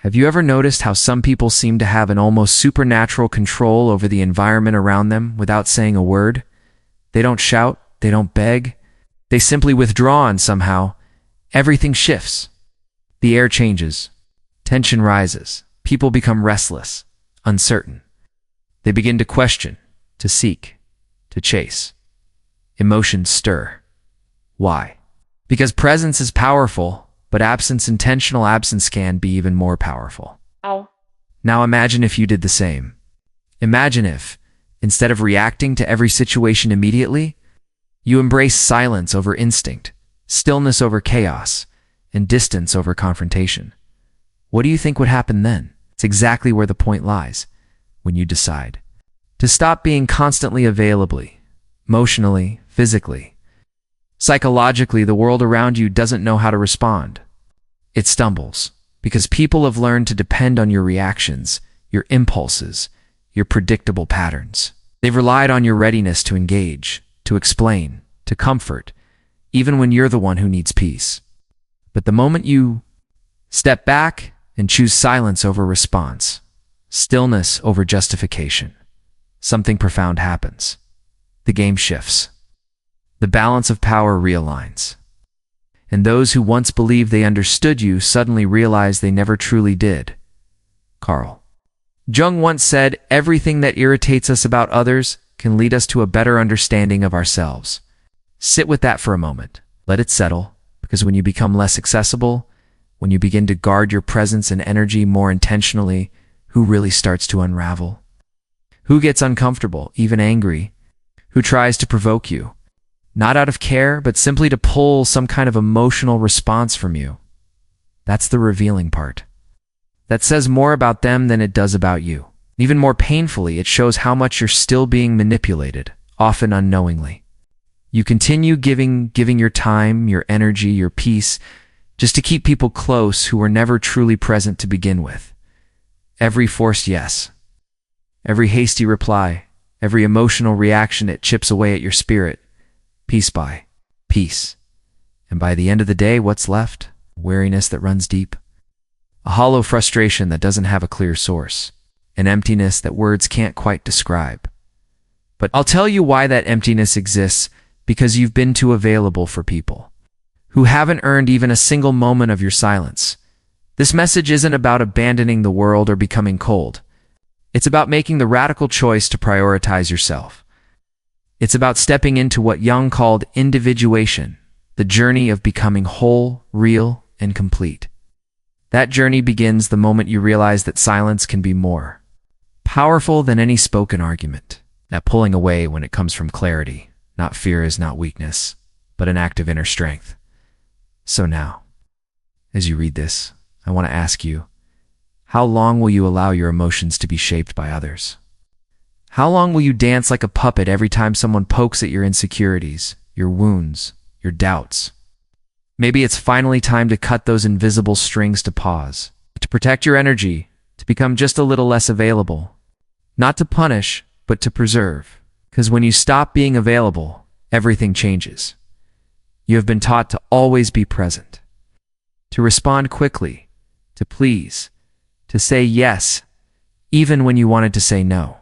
Have you ever noticed how some people seem to have an almost supernatural control over the environment around them without saying a word? They don't shout, they don't beg, they simply withdraw, and somehow everything shifts. The air changes, tension rises, people become restless, uncertain. They begin to question, to seek, to chase. Emotions stir. Why? Because presence is powerful, but intentional absence can be even more powerful. Ow. Now imagine if you did the same. Imagine if, instead of reacting to every situation immediately, you embrace silence over instinct, stillness over chaos, and distance over confrontation. What do you think would happen then? It's exactly where the point lies, when you decide to stop being constantly available, emotionally, physically. Psychologically, the world around you doesn't know how to respond. It stumbles, because people have learned to depend on your reactions, your impulses, your predictable patterns. They've relied on your readiness to engage, to explain, to comfort, even when you're the one who needs peace. But the moment you step back and choose silence over response, stillness over justification, something profound happens. The game shifts. The balance of power realigns. And those who once believed they understood you suddenly realize they never truly did. Carl Jung once said, "Everything that irritates us about others can lead us to a better understanding of ourselves." Sit with that for a moment. Let it settle, because when you become less accessible, when you begin to guard your presence and energy more intentionally, who really starts to unravel? Who gets uncomfortable, even angry? Who tries to provoke you? Not out of care, but simply to pull some kind of emotional response from you. That's the revealing part. That says more about them than it does about you. Even more painfully, it shows how much you're still being manipulated, often unknowingly. You continue giving your time, your energy, your peace, just to keep people close who were never truly present to begin with. Every forced yes, every hasty reply, every emotional reaction, it chips away at your spirit, piece by piece. And by the end of the day, what's left? Weariness that runs deep. A hollow frustration that doesn't have a clear source. An emptiness that words can't quite describe. But I'll tell you why that emptiness exists, because you've been too available for people who haven't earned even a single moment of your silence. This message isn't about abandoning the world or becoming cold. It's about making the radical choice to prioritize yourself. It's about stepping into what Jung called individuation, the journey of becoming whole, real, and complete. That journey begins the moment you realize that silence can be more powerful than any spoken argument. That pulling away when it comes from clarity, not fear, is not weakness, but an act of inner strength. So now, as you read this, I want to ask you, how long will you allow your emotions to be shaped by others? How long will you dance like a puppet every time someone pokes at your insecurities, your wounds, your doubts? Maybe it's finally time to cut those invisible strings, to pause, to protect your energy, to become just a little less available. Not to punish, but to preserve. Because when you stop being available, everything changes. You have been taught to always be present, to respond quickly, to please, to say yes, even when you wanted to say no.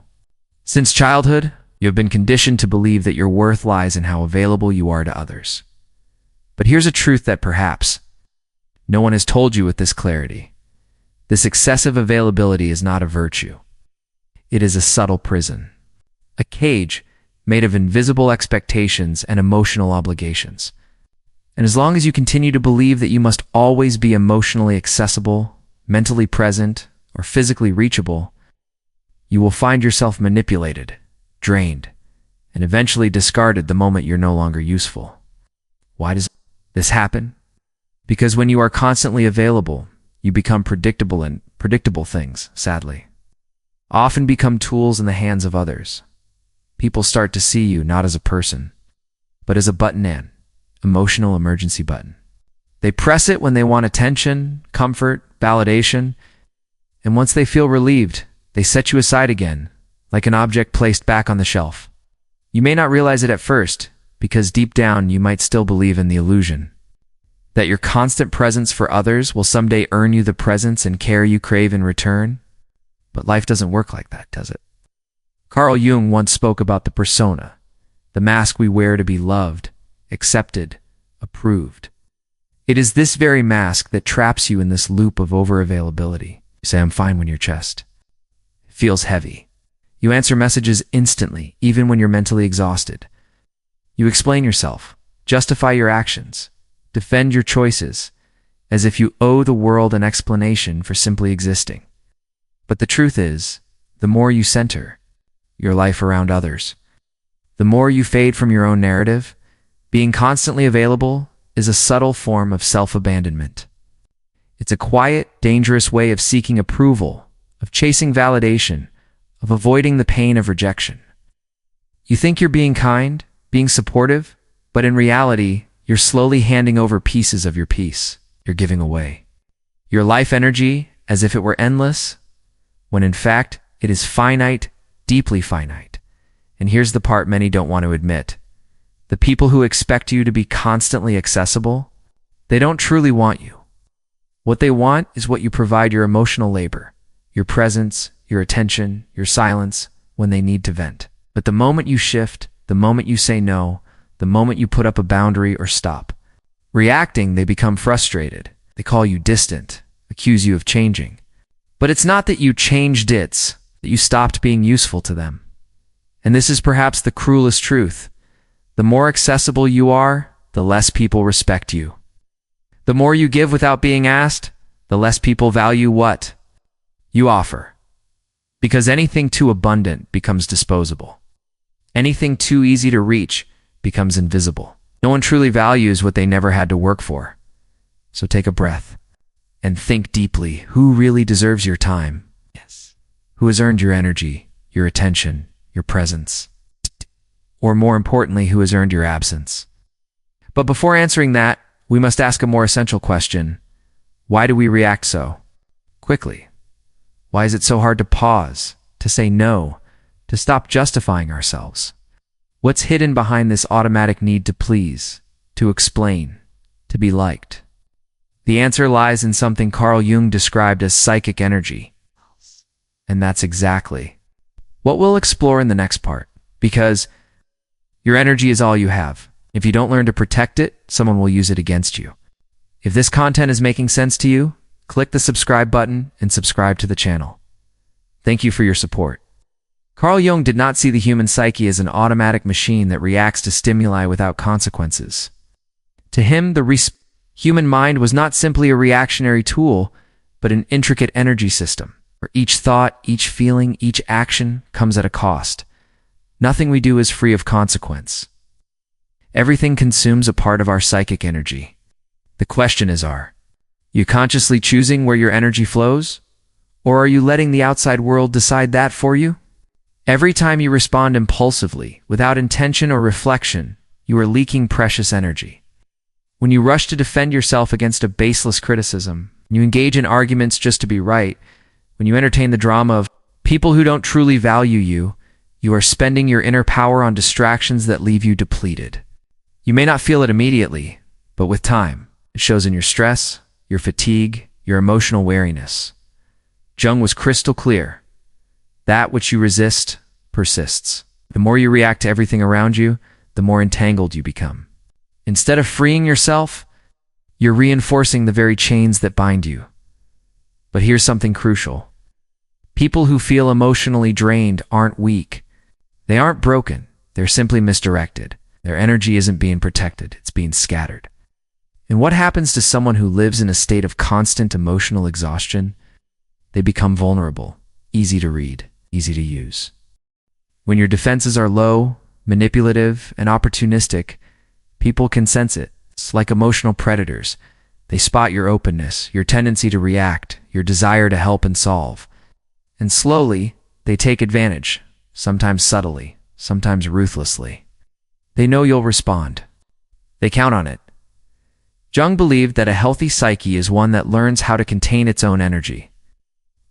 Since childhood, you have been conditioned to believe that your worth lies in how available you are to others. But here's a truth that perhaps no one has told you with this clarity. This excessive availability is not a virtue. It is a subtle prison, a cage made of invisible expectations and emotional obligations. And as long as you continue to believe that you must always be emotionally accessible, mentally present, or physically reachable, you will find yourself manipulated, drained, and eventually discarded the moment you're no longer useful. Why does this happen? Because when you are constantly available, you become predictable, and predictable things, sadly, often become tools in the hands of others. People start to see you not as a person, but as a button, an emotional emergency button. They press it when they want attention, comfort, validation, and once they feel relieved, they set you aside again, like an object placed back on the shelf. You may not realize it at first, because deep down you might still believe in the illusion That your constant presence for others will someday earn you the presence and care you crave in return? But life doesn't work like that, does it? Carl Jung once spoke about the persona, the mask we wear to be loved, accepted, approved. It is this very mask that traps you in this loop of over-availability. You say, "I'm fine," when your chest feels heavy. You answer messages instantly, even when you're mentally exhausted. You explain yourself, justify your actions, defend your choices, as if you owe the world an explanation for simply existing. But the truth is, the more you center your life around others, the more you fade from your own narrative. Being constantly available is a subtle form of self-abandonment. It's a quiet, dangerous way of seeking approval, of chasing validation, of avoiding the pain of rejection. You think you're being kind, being supportive, but in reality, you're slowly handing over pieces of your peace. You're giving away your life energy as if it were endless, when in fact, it is finite, deeply finite. And here's the part many don't want to admit. The people who expect you to be constantly accessible, they don't truly want you. What they want is what you provide: your emotional labor, your presence, your attention, your silence when they need to vent. But the moment you shift, the moment you say no, the moment you put up a boundary or stop reacting, they become frustrated. They call you distant, accuse you of changing. But it's not that you changed, it's that you stopped being useful to them. And this is perhaps the cruelest truth. The more accessible you are, the less people respect you. The more you give without being asked, the less people value what you offer. Because anything too abundant becomes disposable. Anything too easy to reach becomes invisible. No one truly values what they never had to work for. So take a breath and think deeply. Who really deserves your time? Yes. Who has earned your energy, your attention, your presence? Or more importantly, who has earned your absence? But before answering that, we must ask a more essential question. Why do we react so quickly? Why is it so hard to pause, to say no, to stop justifying ourselves? What's hidden behind this automatic need to please, to explain, to be liked? The answer lies in something Carl Jung described as psychic energy. And that's exactly what we'll explore in the next part. Because your energy is all you have. If you don't learn to protect it, someone will use it against you. If this content is making sense to you, click the subscribe button and subscribe to the channel. Thank you for your support. Carl Jung did not see the human psyche as an automatic machine that reacts to stimuli without consequences. To him, the human mind was not simply a reactionary tool, but an intricate energy system, where each thought, each feeling, each action comes at a cost. Nothing we do is free of consequence. Everything consumes a part of our psychic energy. The question is, are you consciously choosing where your energy flows? Or are you letting the outside world decide that for you? Every time you respond impulsively, without intention or reflection, you are leaking precious energy. When you rush to defend yourself against a baseless criticism, you engage in arguments just to be right, when you entertain the drama of people who don't truly value you, you are spending your inner power on distractions that leave you depleted. You may not feel it immediately, but with time, it shows in your stress, your fatigue, your emotional weariness. Jung was crystal clear. That which you resist persists. The more you react to everything around you, the more entangled you become. Instead of freeing yourself, you're reinforcing the very chains that bind you. But here's something crucial. People who feel emotionally drained aren't weak. They aren't broken. They're simply misdirected. Their energy isn't being protected. It's being scattered. And what happens to someone who lives in a state of constant emotional exhaustion? They become vulnerable, easy to read, easy to use. When your defenses are low, manipulative, and opportunistic, people can sense it. It's like emotional predators. They spot your openness, your tendency to react, your desire to help and solve. And slowly, they take advantage, sometimes subtly, sometimes ruthlessly. They know you'll respond. They count on it. Jung believed that a healthy psyche is one that learns how to contain its own energy.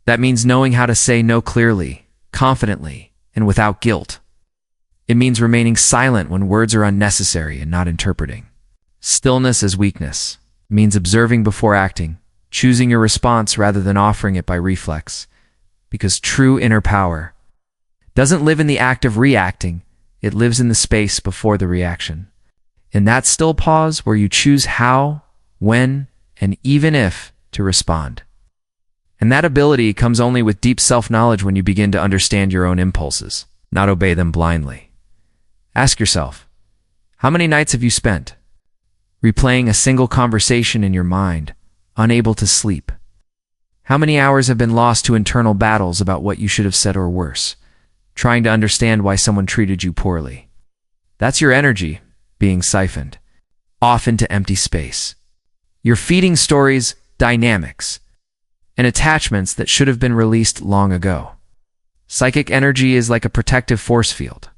That means knowing how to say no clearly, confidently, and without guilt. It means remaining silent when words are unnecessary and not interpreting. Stillness as weakness. It means observing before acting, choosing your response rather than offering it by reflex. Because true inner power doesn't live in the act of reacting, it lives in the space before the reaction. In that still pause where you choose how, when, and even if to respond. And that ability comes only with deep self-knowledge when you begin to understand your own impulses, not obey them blindly. Ask yourself, how many nights have you spent replaying a single conversation in your mind, unable to sleep? How many hours have been lost to internal battles about what you should have said or worse, trying to understand why someone treated you poorly? That's your energy being siphoned off into empty space. You're feeding stories, dynamics, and attachments that should have been released long ago. Psychic energy is like a protective force field.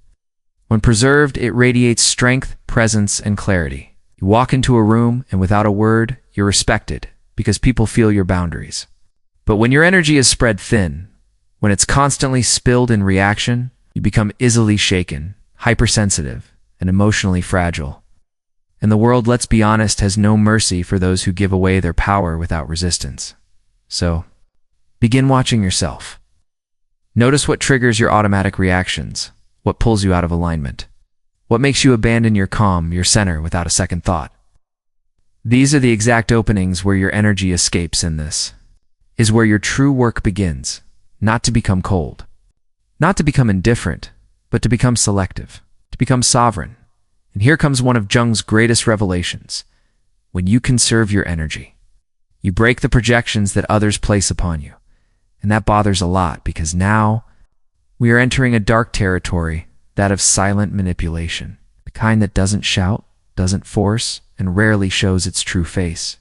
When preserved, it radiates strength, presence, and clarity. You walk into a room, and without a word, you're respected because people feel your boundaries. But when your energy is spread thin, when it's constantly spilled in reaction, you become easily shaken, hypersensitive, and emotionally fragile. And the world, let's be honest, has no mercy for those who give away their power without resistance. So, begin watching yourself. Notice what triggers your automatic reactions, what pulls you out of alignment, what makes you abandon your calm, your center, without a second thought. These are the exact openings where your energy escapes, and this is where your true work begins, not to become cold, not to become indifferent, but to become selective, to become sovereign. And here comes one of Jung's greatest revelations. When you conserve your energy, you break the projections that others place upon you. And that bothers a lot because now we are entering a dark territory, that of silent manipulation, the kind that doesn't shout, doesn't force, and rarely shows its true face.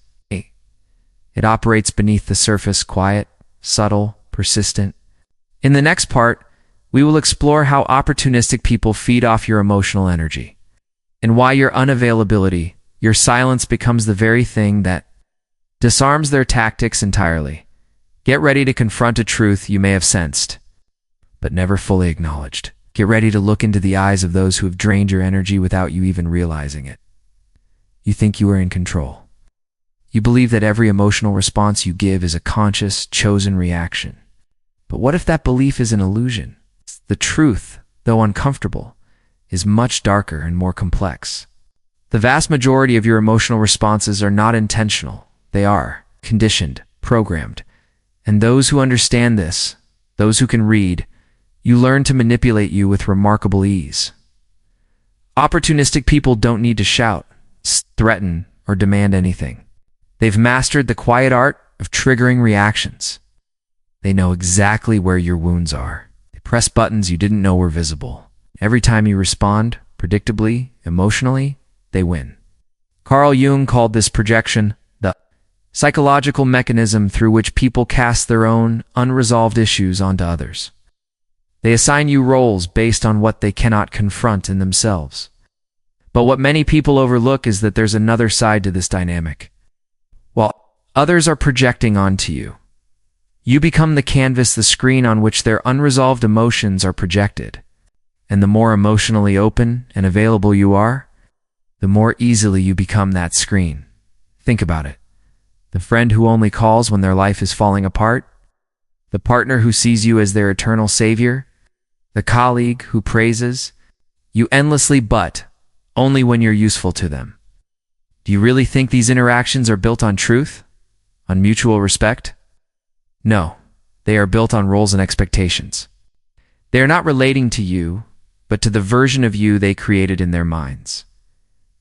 It operates beneath the surface, quiet, subtle, persistent. In the next part, we will explore how opportunistic people feed off your emotional energy, and why your unavailability, your silence, becomes the very thing that disarms their tactics entirely. Get ready to confront a truth you may have sensed, but never fully acknowledged. Get ready to look into the eyes of those who have drained your energy without you even realizing it. You think you are in control. You believe that every emotional response you give is a conscious, chosen reaction. But what if that belief is an illusion? The truth, though uncomfortable, is much darker and more complex. The vast majority of your emotional responses are not intentional. They are conditioned, programmed. And those who understand this, those who can read, you learn to manipulate you with remarkable ease. Opportunistic people don't need to shout, threaten, or demand anything. They've mastered the quiet art of triggering reactions. They know exactly where your wounds are. They press buttons you didn't know were visible. Every time you respond, predictably, emotionally, they win. Carl Jung called this projection the psychological mechanism through which people cast their own unresolved issues onto others. They assign you roles based on what they cannot confront in themselves. But what many people overlook is that there's another side to this dynamic. While others are projecting onto you, you become the canvas, the screen on which their unresolved emotions are projected. And the more emotionally open and available you are, the more easily you become that screen. Think about it. The friend who only calls when their life is falling apart, the partner who sees you as their eternal savior, the colleague who praises you endlessly but only when you're useful to them. Do you really think these interactions are built on truth? On mutual respect? No, they are built on roles and expectations. They are not relating to you, but to the version of you they created in their minds.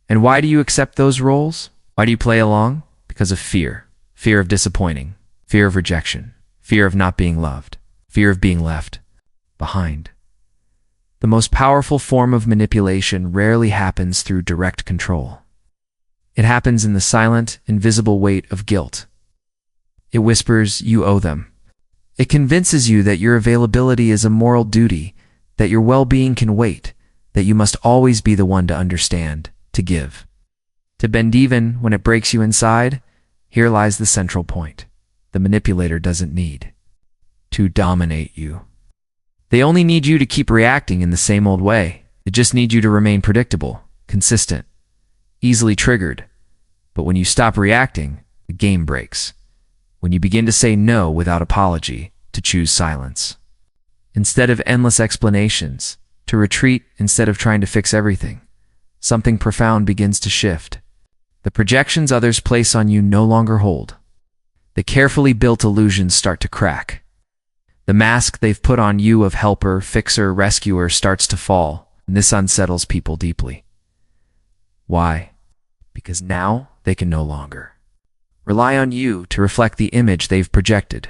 And why do you accept those roles? Why do you play along? Because of fear. Fear of disappointing. Fear of rejection. Fear of not being loved. Fear of being left behind. The most powerful form of manipulation rarely happens through direct control. It happens in the silent, invisible weight of guilt. It whispers, you owe them. It convinces you that your availability is a moral duty, that your well-being can wait, that you must always be the one to understand, to give. To bend even when it breaks you inside, here lies the central point. The manipulator doesn't need to dominate you. They only need you to keep reacting in the same old way. They just need you to remain predictable, consistent, easily triggered, But when you stop reacting, the game breaks. When you begin to say no without apology, to choose silence. Instead of endless explanations, to retreat instead of trying to fix everything, something profound begins to shift. The projections others place on you no longer hold. The carefully built illusions start to crack. The mask they've put on you of helper, fixer, rescuer starts to fall, and this unsettles people deeply. Why? Because now they can no longer rely on you to reflect the image they've projected.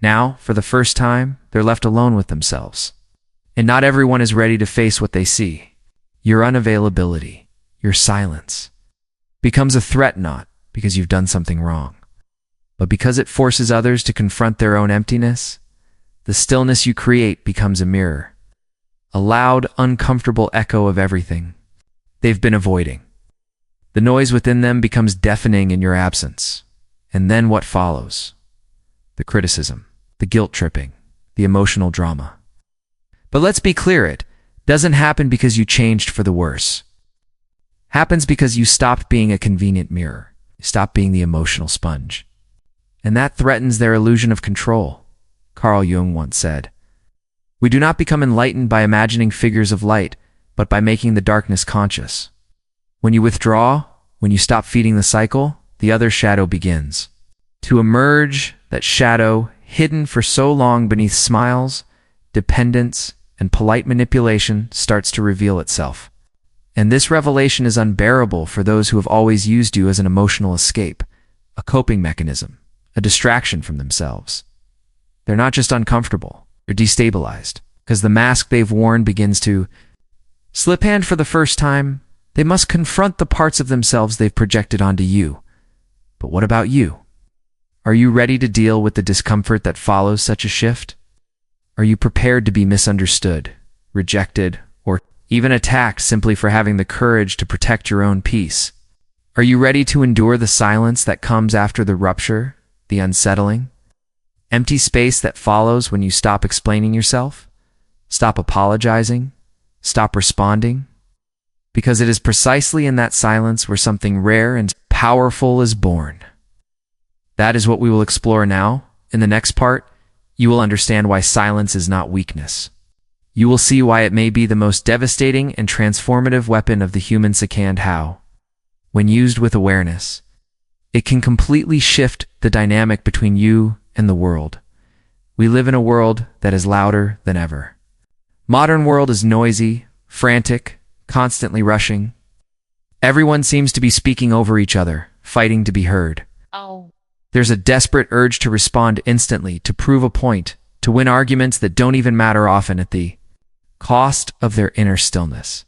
Now, for the first time, they're left alone with themselves. And not everyone is ready to face what they see. Your unavailability, your silence, becomes a threat not because you've done something wrong, but because it forces others to confront their own emptiness. The stillness you create becomes a mirror, a loud, uncomfortable echo of everything they've been avoiding. The noise within them becomes deafening in your absence. And then what follows? The criticism, the guilt-tripping, the emotional drama. But let's be clear, it doesn't happen because you changed for the worse. Happens because you stopped being a convenient mirror. You stopped being the emotional sponge. And that threatens their illusion of control. Carl Jung once said, "We do not become enlightened by imagining figures of light, but by making the darkness conscious." When you withdraw, when you stop feeding the cycle, the other shadow begins to emerge. That shadow, hidden for so long beneath smiles, dependence, and polite manipulation, starts to reveal itself. And this revelation is unbearable for those who have always used you as an emotional escape, a coping mechanism, a distraction from themselves. They're not just uncomfortable, they're destabilized, because the mask they've worn begins to slip, and for the first time, they must confront the parts of themselves they've projected onto you. But what about you? Are you ready to deal with the discomfort that follows such a shift? Are you prepared to be misunderstood, rejected, or even attacked simply for having the courage to protect your own peace? Are you ready to endure the silence that comes after the rupture, the unsettling, empty space that follows when you stop explaining yourself, stop apologizing, stop responding? Because it is precisely in that silence where something rare and powerful is born. That is what we will explore now. In the next part, you will understand why silence is not weakness. You will see why it may be the most devastating and transformative weapon of the human psyche, and how, when used with awareness, it can completely shift the dynamic between you and the world. We live in a world that is louder than ever. Modern world is noisy, frantic, constantly rushing. Everyone seems to be speaking over each other, fighting to be heard. There's a desperate urge to respond instantly, to prove a point, to win arguments that don't even matter, often at the cost of their inner stillness.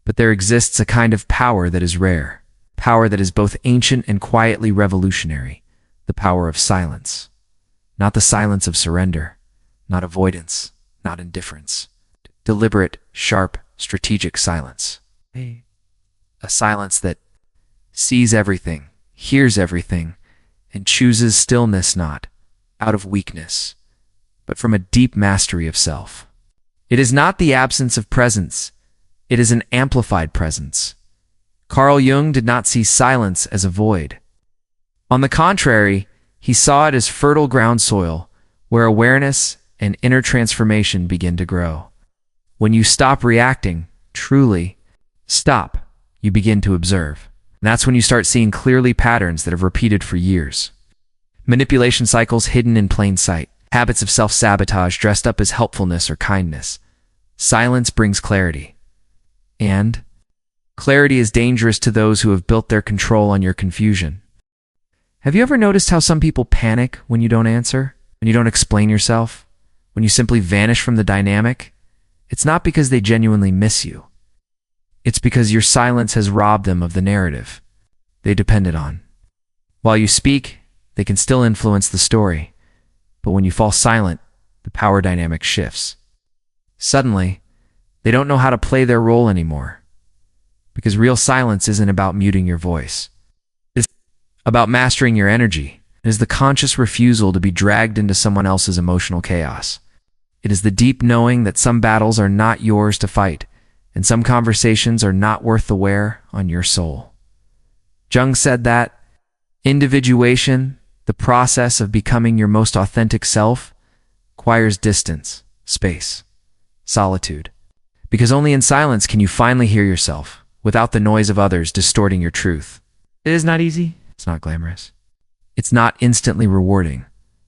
But there exists a kind of power that is rare, power that is both ancient and quietly revolutionary, the power of silence. Not the silence of surrender, not avoidance, not indifference. Deliberate, sharp, strategic silence. A silence that sees everything, hears everything, and chooses stillness not out of weakness, but from a deep mastery of self. It is not the absence of presence, it is an amplified presence. Carl Jung did not see silence as a void. On the contrary, he saw it as fertile ground soil, where awareness and inner transformation begin to grow. When you stop reacting, truly stop, you begin to observe. And that's when you start seeing clearly patterns that have repeated for years. Manipulation cycles hidden in plain sight, habits of self-sabotage dressed up as helpfulness or kindness. Silence brings clarity. And clarity is dangerous to those who have built their control on your confusion. Have you ever noticed how some people panic when you don't answer, when you don't explain yourself, when you simply vanish from the dynamic? It's not because they genuinely miss you. It's because your silence has robbed them of the narrative they depended on. While you speak, they can still influence the story. But when you fall silent, the power dynamic shifts. Suddenly, they don't know how to play their role anymore. Because real silence isn't about muting your voice. It's about mastering your energy. It is the conscious refusal to be dragged into someone else's emotional chaos. It is the deep knowing that some battles are not yours to fight, and some conversations are not worth the wear on your soul. Jung said that individuation, the process of becoming your most authentic self, requires distance, space, solitude. Because only in silence can you finally hear yourself, without the noise of others distorting your truth. It is not easy. It's not glamorous. It's not instantly rewarding.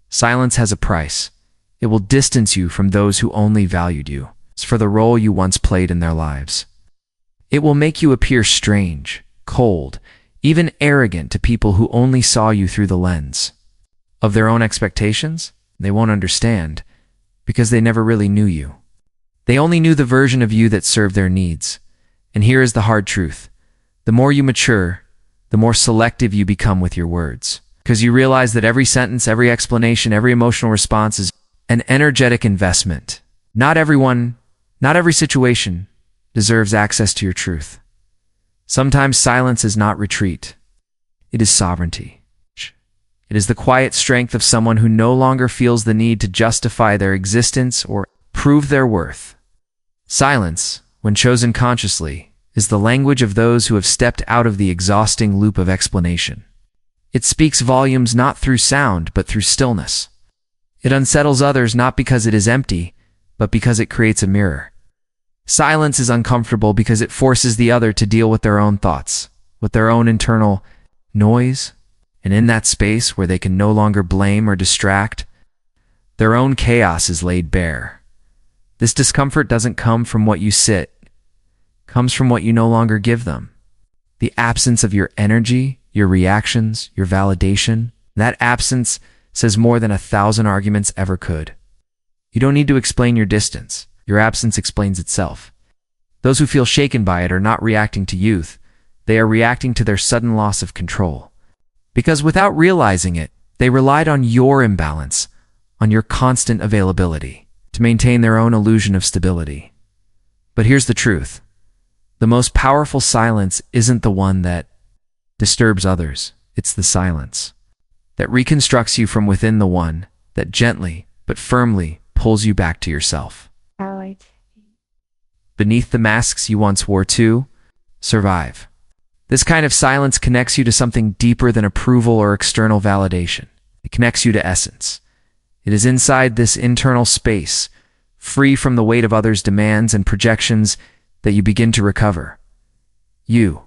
Silence has a price. It will distance you from those who only valued you for the role you once played in their lives. It will make you appear strange, cold, even arrogant to people who only saw you through the lens of their own expectations. They won't understand because they never really knew you. They only knew the version of you that served their needs. And here is the hard truth. The more you mature, the more selective you become with your words. Because you realize that every sentence, every explanation, every emotional response is an energetic investment. Not everyone, not every situation deserves access to your truth. Sometimes silence is not retreat. It is sovereignty. It is the quiet strength of someone who no longer feels the need to justify their existence or prove their worth. Silence, when chosen consciously, is the language of those who have stepped out of the exhausting loop of explanation. It speaks volumes not through sound, but through stillness. It unsettles others not because it is empty, but because it creates a mirror. Silence is uncomfortable because it forces the other to deal with their own thoughts, with their own internal noise, and in that space where they can no longer blame or distract, their own chaos is laid bare. This discomfort doesn't come from what you sit, it comes from what you no longer give them. The absence of your energy, your reactions, your validation, that absence says more than 1,000 arguments ever could. You don't need to explain your distance. Your absence explains itself. Those who feel shaken by it are not reacting to youth. They are reacting to their sudden loss of control. Because without realizing it, they relied on your imbalance, on your constant availability, to maintain their own illusion of stability. But here's the truth. The most powerful silence isn't the one that disturbs others. It's the silence that reconstructs you from within, the one that gently but firmly pulls you back to yourself. Beneath the masks you once wore to survive. This kind of silence connects you to something deeper than approval or external validation. It connects you to essence. It is inside this internal space, free from the weight of others' demands and projections, that you begin to recover. You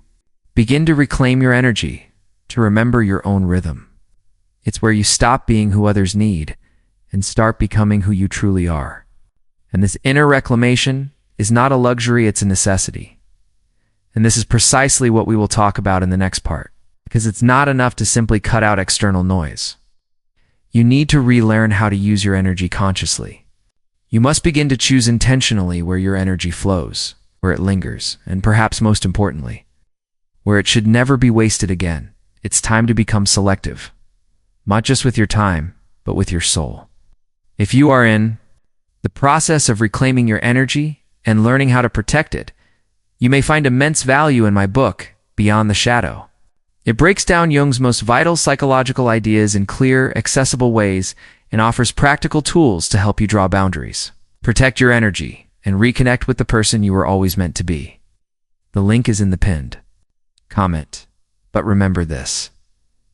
begin to reclaim your energy, to remember your own rhythm. It's where you stop being who others need and start becoming who you truly are. And this inner reclamation is not a luxury, it's a necessity. And this is precisely what we will talk about in the next part, because it's not enough to simply cut out external noise. You need to relearn how to use your energy consciously. You must begin to choose intentionally where your energy flows, where it lingers, and perhaps most importantly, where it should never be wasted again. It's time to become selective, not just with your time, but with your soul. If you are in the process of reclaiming your energy and learning how to protect it, you may find immense value in my book, Beyond the Shadow. It breaks down Jung's most vital psychological ideas in clear, accessible ways and offers practical tools to help you draw boundaries, protect your energy, and reconnect with the person you were always meant to be. The link is in the pinned comment. But remember this: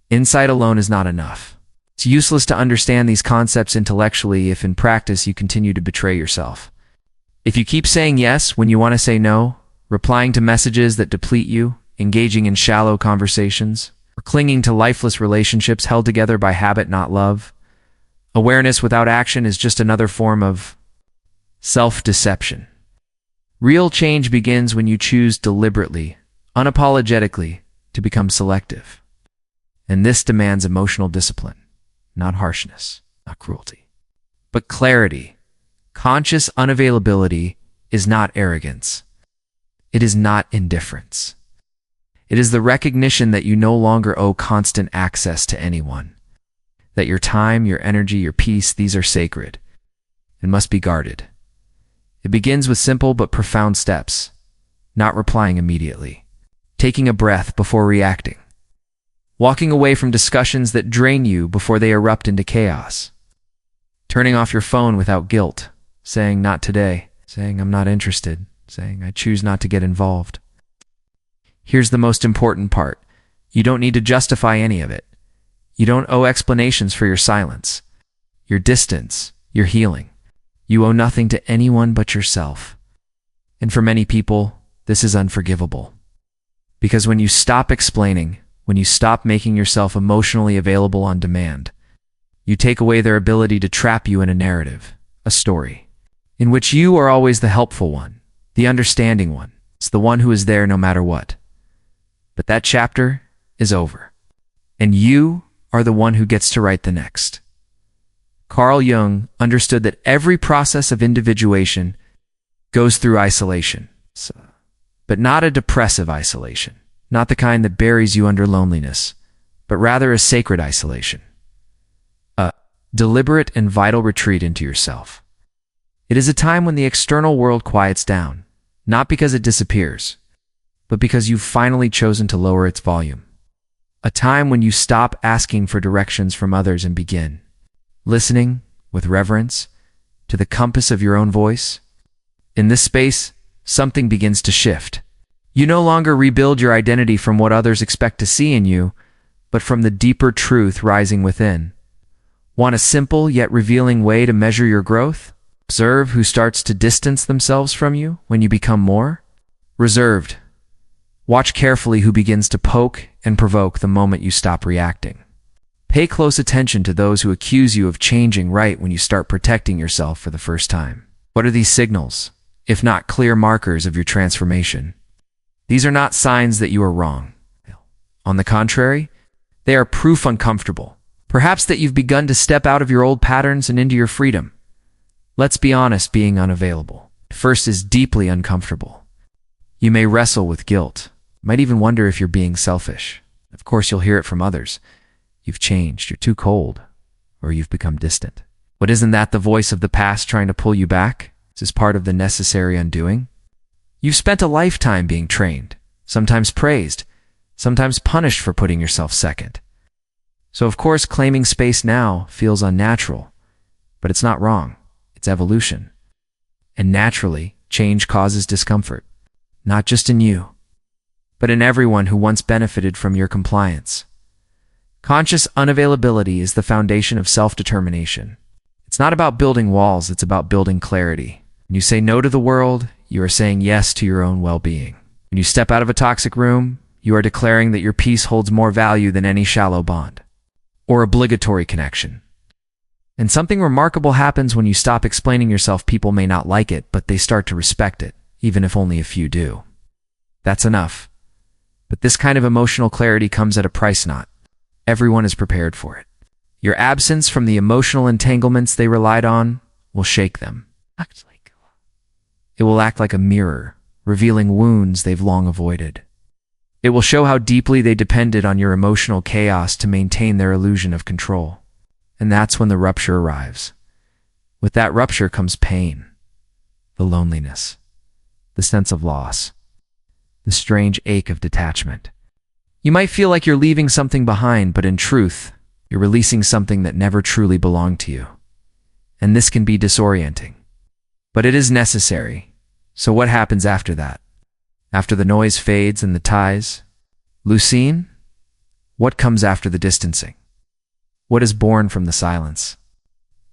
insight alone is not enough. It's useless to understand these concepts intellectually if in practice you continue to betray yourself. If you keep saying yes when you want to say no, replying to messages that deplete you, engaging in shallow conversations, or clinging to lifeless relationships held together by habit, not love, awareness without action is just another form of self-deception. Real change begins when you choose deliberately, unapologetically, to become selective. And this demands emotional discipline, not harshness, not cruelty, but clarity. Conscious unavailability is not arrogance. It is not indifference. It is the recognition that you no longer owe constant access to anyone, that your time, your energy, your peace, these are sacred and must be guarded. It begins with simple but profound steps: not replying immediately, taking a breath before reacting, walking away from discussions that drain you before they erupt into chaos, turning off your phone without guilt, saying not today, saying I'm not interested, saying I choose not to get involved. Here's the most important part: You don't need to justify any of it. You don't owe explanations for your silence, your distance, your healing. You owe nothing to anyone but yourself. And for many people, this is unforgivable. Because when you stop explaining, when you stop making yourself emotionally available on demand, you take away their ability to trap you in a narrative, a story, in which you are always the helpful one, the understanding one. It's the one who is there no matter what. But that chapter is over. And you are the one who gets to write the next. Carl Jung understood that every process of individuation goes through isolation, but not a depressive isolation, not the kind that buries you under loneliness, but rather a sacred isolation, a deliberate and vital retreat into yourself. It is a time when the external world quiets down, not because it disappears, but because you've finally chosen to lower its volume. A time when you stop asking for directions from others and begin listening with reverence to the compass of your own voice. In this space, something begins to shift. You no longer rebuild your identity from what others expect to see in you, but from the deeper truth rising within. Want a simple yet revealing way to measure your growth? Observe who starts to distance themselves from you when you become more reserved. Watch carefully who begins to poke and provoke the moment you stop reacting. Pay close attention to those who accuse you of changing right when you start protecting yourself for the first time. What are these signals, if not clear markers of your transformation? These are not signs that you are wrong. On the contrary, they are proof uncomfortable. Perhaps that you've begun to step out of your old patterns and into your freedom. Let's be honest, being unavailable at first is deeply uncomfortable. You may wrestle with guilt, might even wonder if you're being selfish. Of course, you'll hear it from others. You've changed, you're too cold, or you've become distant. But isn't that the voice of the past trying to pull you back? This is part of the necessary undoing. You've spent a lifetime being trained, sometimes praised, sometimes punished for putting yourself second. So of course, claiming space now feels unnatural, but it's not wrong. It's evolution. And naturally, change causes discomfort, not just in you, but in everyone who once benefited from your compliance. Conscious unavailability is the foundation of self-determination. It's not about building walls, it's about building clarity. When you say no to the world, you are saying yes to your own well-being. When you step out of a toxic room, you are declaring that your peace holds more value than any shallow bond or obligatory connection. And something remarkable happens when you stop explaining yourself. People may not like it, but they start to respect it, even if only a few do. That's enough. But this kind of emotional clarity comes at a price. Not everyone is prepared for it. Your absence from the emotional entanglements they relied on will shake them. It will act like a mirror, revealing wounds they've long avoided. It will show how deeply they depended on your emotional chaos to maintain their illusion of control. And that's when the rupture arrives. With that rupture comes pain, the loneliness, the sense of loss, the strange ache of detachment. You might feel like you're leaving something behind, but in truth, you're releasing something that never truly belonged to you. And this can be disorienting. But it is necessary. So what happens after that? After the noise fades and the ties? Lucine? What comes after the distancing? What is born from the silence?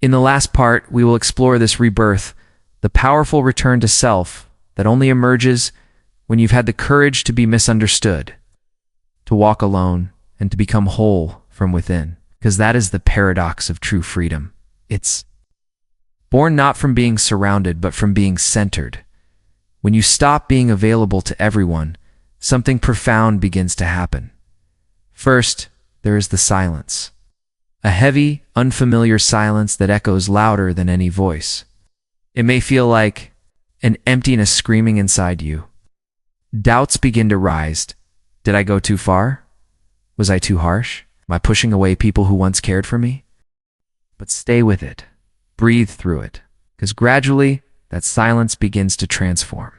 In the last part, we will explore this rebirth, the powerful return to self that only emerges when you've had the courage to be misunderstood, to walk alone, and to become whole from within. Because that is the paradox of true freedom. It's born not from being surrounded, but from being centered. When you stop being available to everyone, something profound begins to happen. First, there is the silence. A heavy, unfamiliar silence that echoes louder than any voice. It may feel like an emptiness screaming inside you. Doubts begin to rise. Did I go too far? Was I too harsh? Am I pushing away people who once cared for me? But stay with it. Breathe through it. Because gradually, that silence begins to transform.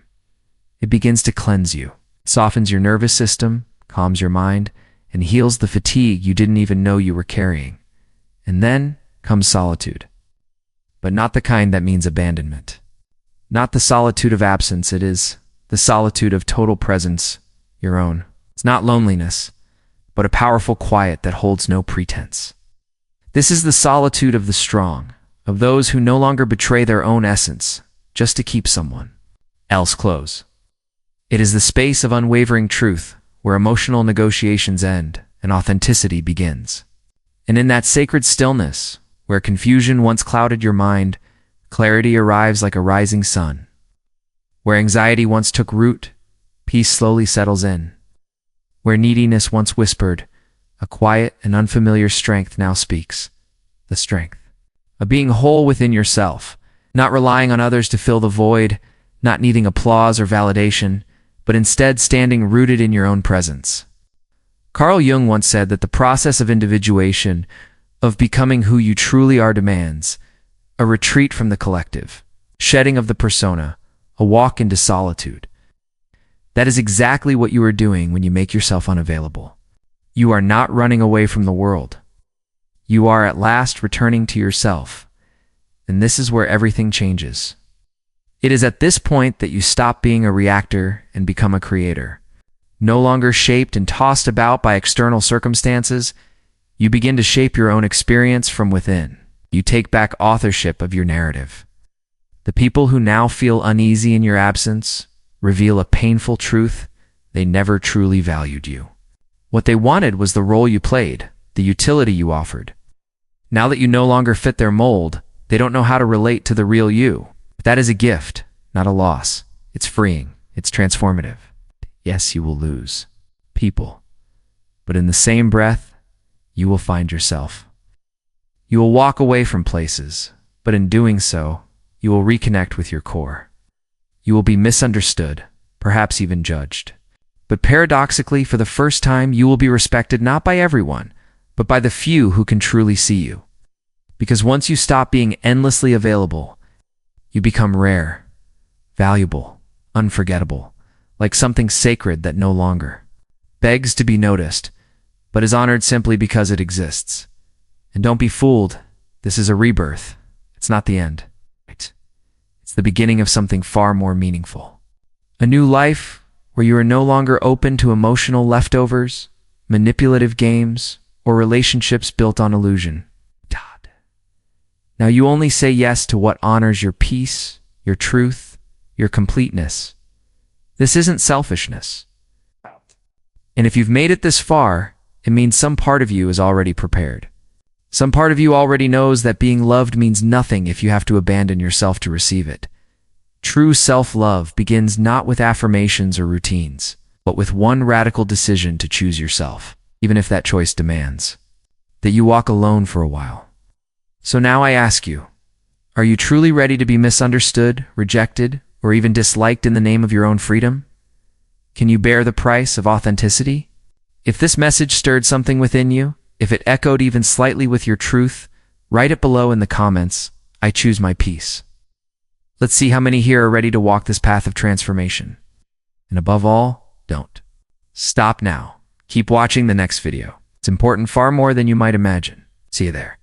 It begins to cleanse you. It softens your nervous system, calms your mind, and heals the fatigue you didn't even know you were carrying. And then comes solitude. But not the kind that means abandonment. Not the solitude of absence, it is the solitude of total presence, your own. It's not loneliness, but a powerful quiet that holds no pretense. This is the solitude of the strong, of those who no longer betray their own essence, just to keep someone else close. It is the space of unwavering truth, where emotional negotiations end and authenticity begins. And in that sacred stillness, where confusion once clouded your mind, clarity arrives like a rising sun. Where anxiety once took root, peace slowly settles in. Where neediness once whispered, a quiet and unfamiliar strength now speaks. The strength of being whole within yourself, not relying on others to fill the void, not needing applause or validation, but instead standing rooted in your own presence. Carl Jung once said that the process of individuation, of becoming who you truly are, demands a retreat from the collective, shedding of the persona, a walk into solitude. That is exactly what you are doing when you make yourself unavailable. You are not running away from the world. You are at last returning to yourself, and this is where everything changes. It is at this point that you stop being a reactor and become a creator. No longer shaped and tossed about by external circumstances, you begin to shape your own experience from within. You take back authorship of your narrative. The people who now feel uneasy in your absence reveal a painful truth: they never truly valued you. What they wanted was the role you played, the utility you offered. Now that you no longer fit their mold, they don't know how to relate to the real you. But that is a gift, not a loss. It's freeing. It's transformative. Yes, you will lose people, but in the same breath, you will find yourself. You will walk away from places, but in doing so, you will reconnect with your core. You will be misunderstood, perhaps even judged. But paradoxically, for the first time, you will be respected not by everyone, but by the few who can truly see you. Because once you stop being endlessly available, you become rare, valuable, unforgettable, like something sacred that no longer begs to be noticed, but is honored simply because it exists. And don't be fooled, this is a rebirth. It's not the end. It's the beginning of something far more meaningful. A new life where you are no longer open to emotional leftovers, manipulative games, or relationships built on illusion. Now you only say yes to what honors your peace, your truth, your completeness. This isn't selfishness. And if you've made it this far, it means some part of you is already prepared. Some part of you already knows that being loved means nothing if you have to abandon yourself to receive it. True self-love begins not with affirmations or routines, but with one radical decision to choose yourself, even if that choice demands that you walk alone for a while. So now I ask you, are you truly ready to be misunderstood, rejected, or even disliked in the name of your own freedom? Can you bear the price of authenticity? If this message stirred something within you, if it echoed even slightly with your truth, write it below in the comments. I choose my peace. Let's see how many here are ready to walk this path of transformation. And above all, don't stop now. Keep watching the next video. It's important far more than you might imagine. See you there.